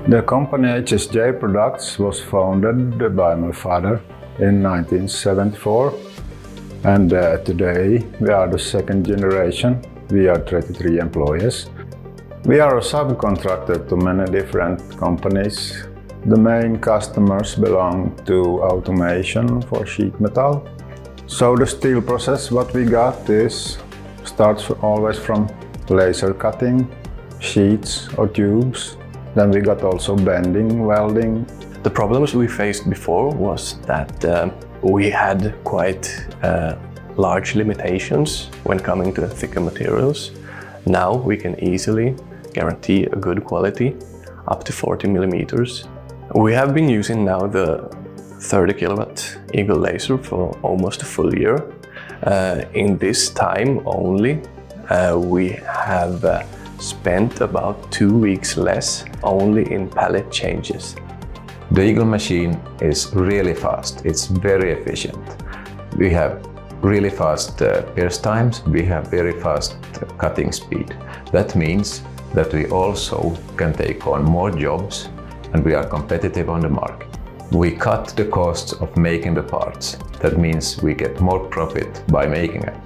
The company HSJ Products was founded by my father in 1974, and today we are the second generation. We are 33 employees. We are a subcontractor to many different companies. The main customers belong to automation for sheet metal. So the steel process what we got starts always from laser cutting, sheets or tubes. Then we got also bending, welding. The problems we faced before was that we had quite large limitations when coming to thicker materials. Now we can easily guarantee a good quality up to 40 millimeters. We have been using now the 30 kilowatt Eagle laser for almost a full year. In this time only, we have spent about 2 weeks less only in pallet changes. The Eagle machine is really fast. It's very efficient. We have really fast pierce times. We have very fast cutting speed. That means that we also can take on more jobs and we are competitive on the market. We cut the costs of making the parts. That means we get more profit by making them.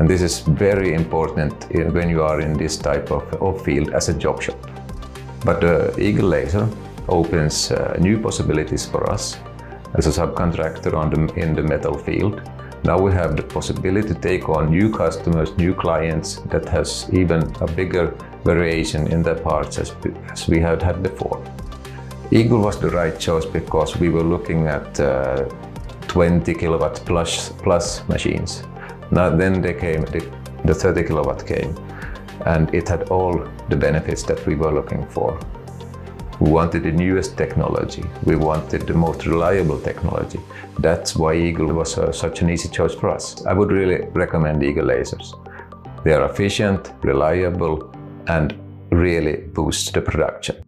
And this is very important when you are in this type of field as a job shop. But the Eagle laser opens new possibilities for us as a subcontractor in the metal field. Now we have the possibility to take on new customers, new clients that has even a bigger variation in their parts as we had had before. Eagle was the right choice because we were looking at 20 kilowatt plus machines. Now then the 30 kilowatt came, and it had all the benefits that we were looking for. We wanted the newest technology. We wanted the most reliable technology. That's why Eagle was such an easy choice for us. I would really recommend Eagle lasers. They are efficient, reliable, and really boost the production.